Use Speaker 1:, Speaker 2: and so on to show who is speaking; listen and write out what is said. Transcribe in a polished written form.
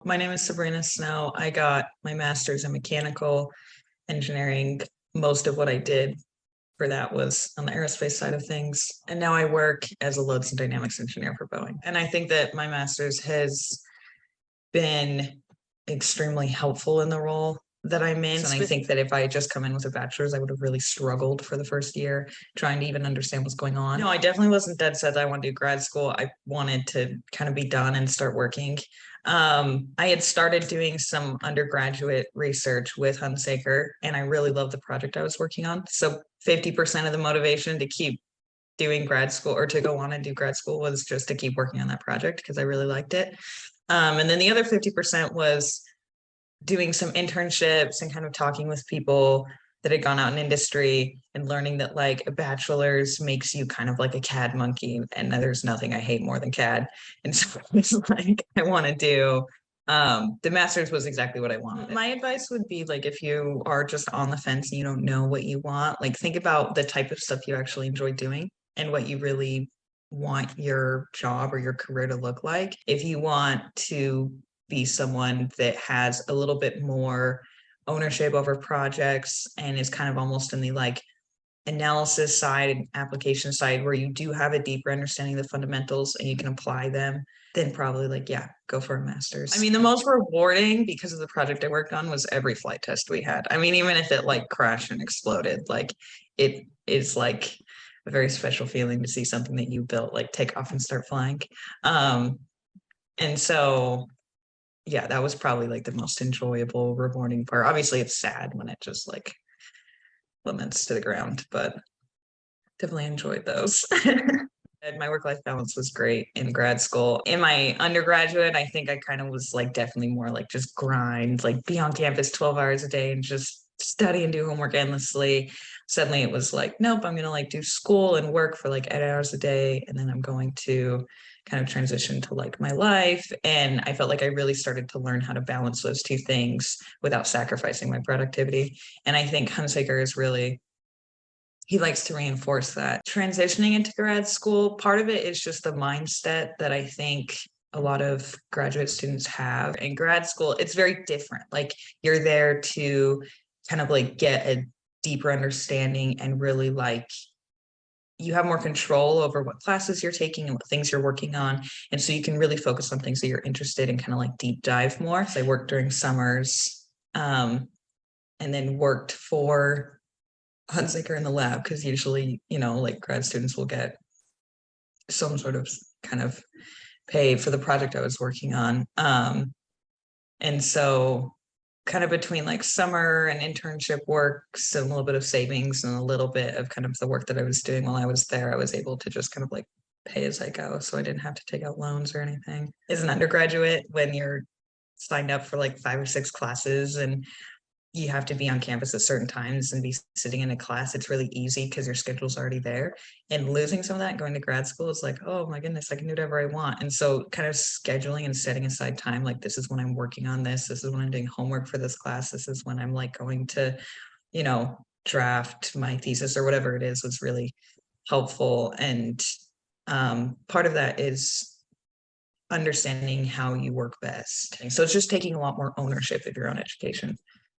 Speaker 1: My name is Sabrina Snow. I got my master's in mechanical engineering. Most of what I did for that was on the aerospace side of things. And now I work as a loads and dynamics engineer for Boeing. And I think that my master's has been extremely helpful in the role that I'm in. And I think that if I had just come in with a bachelor's, I would have really struggled for the first year trying to even understand what's going on. No, I definitely wasn't dead set that I want to do grad school. I wanted to kind of be done and start working. I had started doing some undergraduate research with Hunsaker, and I really loved the project I was working on. So 50% of the motivation to keep doing grad school or to go on and do grad school was just to keep working on that project because I really liked it. And then the other 50% was doing some internships and kind of talking with people that had gone out in industry and learning that like a bachelor's makes you kind of like a CAD monkey. And there's nothing I hate more than CAD. And so it's like, I want to do the master's was exactly what I wanted. My advice would be like, if you are just on the fence and you don't know what you want, like think about the type of stuff you actually enjoy doing and what you really want your job or your career to look like. If you want to be someone that has a little bit more ownership over projects and is kind of almost in the like analysis side and application side where you do have a deeper understanding of the fundamentals and you can apply them, then probably like, yeah, go for a master's. I mean, the most rewarding because of the project I worked on was every flight test we had. I mean, even if it like crashed and exploded, like it is like a very special feeling to see something that you built like take off and start flying. And so yeah, that was probably like the most enjoyable, rewarding part. Obviously, it's sad when it just like laments to the ground, but definitely enjoyed those. My work-life balance was great in grad school. In my undergraduate, I think I kind of was like definitely more like just grind, like be on campus 12 hours a day and just study and do homework endlessly. Suddenly it was like, nope, I'm gonna like do school and work for like 8 hours a day, and then I'm going to kind of transition to like my life. And I felt like I really started to learn how to balance those two things without sacrificing my productivity. And I think Hunsaker is really he likes to reinforce that. Transitioning into grad school, part of it is just the mindset that I think a lot of graduate students have. In grad school, it's very different. Like you're there to kind of like get a deeper understanding and really like you have more control over what classes you're taking and what things you're working on. And so you can really focus on things that you're interested in, kind of like deep dive more. So I worked during summers and then worked for Hunsaker in the lab because usually, like grad students will get some sort of kind of pay for the project I was working on. And so kind of between like summer and internship works and a little bit of savings and a little bit of kind of the work that I was doing while I was there, I was able to just kind of like pay as I go. So I didn't have to take out loans or anything. As an undergraduate, when you're signed up for like 5 or 6 classes and you have to be on campus at certain times and be sitting in a class, it's really easy because your schedule's already there. And losing some of that going to grad school is like, oh my goodness, I can do whatever I want. And so kind of scheduling and setting aside time, like this is when I'm working on this is when I'm doing homework for this class, this is when I'm like going to, draft my thesis or whatever it is, was really helpful. And part of that is understanding how you work best. So it's just taking a lot more ownership of your own education.